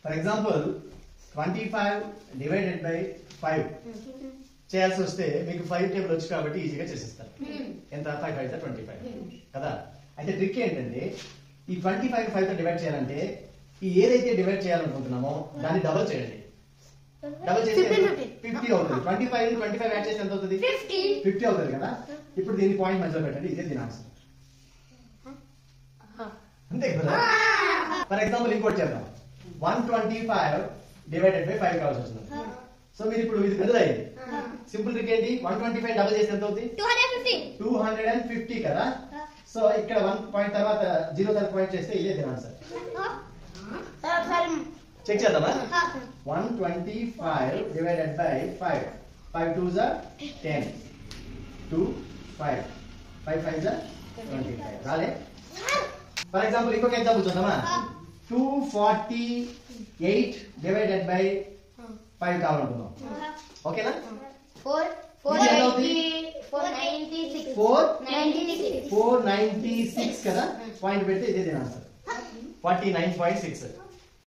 For example 25 divided by 5 చేయాల్సి వస్తే మీకు 5 టేబుల్ వచ్చి కాబట్టి ఈజీగా చేసేస్తారు. ఎంత 5 5 25 కదా. అయితే ట్రిక్ ఏంటంటే ఈ 25 5 తో డివైడ్ చేయాలంటే ఈ ఏదైతే డివైడ్ చేయాలనుకుంటున్నామో దాన్ని డబుల్ చేయండి. డబుల్ చేస్తే 50 అవుతుంది. 25 యాడ్ చేస్తే ఎంత అవుతుంది? 50 అవుతుంది కదా. ఇప్పుడు దీన్ని పాయింట్ మధ్యలో పెట్టండి. ఇదే దీని ఆన్సర్. అంతే కదా. ఫర్ ఎగ్జాంపుల్ ఇంకోటి చేద్దాం. 125 డివైడెడ్ బై 5 కావాల్సి వస్తుంది. సో మీరు ఇప్పుడు ఇది బదులైంది. సింపుల్ ట్రిక్ ఏంటి? 125 డబుల్ చేస్తే ఎంత అవుతుంది? 250 కదా. సో ఇక్కడ 1 పాయింట్ తర్వాత 0 తర్వాత పాయింట్ చేస్తే ఇదే దీని ఆన్సర్. చెక్ చేద్దామా? 125 divided by 5. 5 2s are 10. 2 5 5 5s are 25. రాలే. ఫర్ ఎగ్జాంపుల్ ఇంకొక ఎగ్జాంపుల్ చూద్దామా? 248 డివైడెడ్ బై 5 కావాలనుకుందాం. ఓకేనా? 496 కదా. పాయింట్ పెడితే ఇదే దీని ఆన్సర్ 49.6.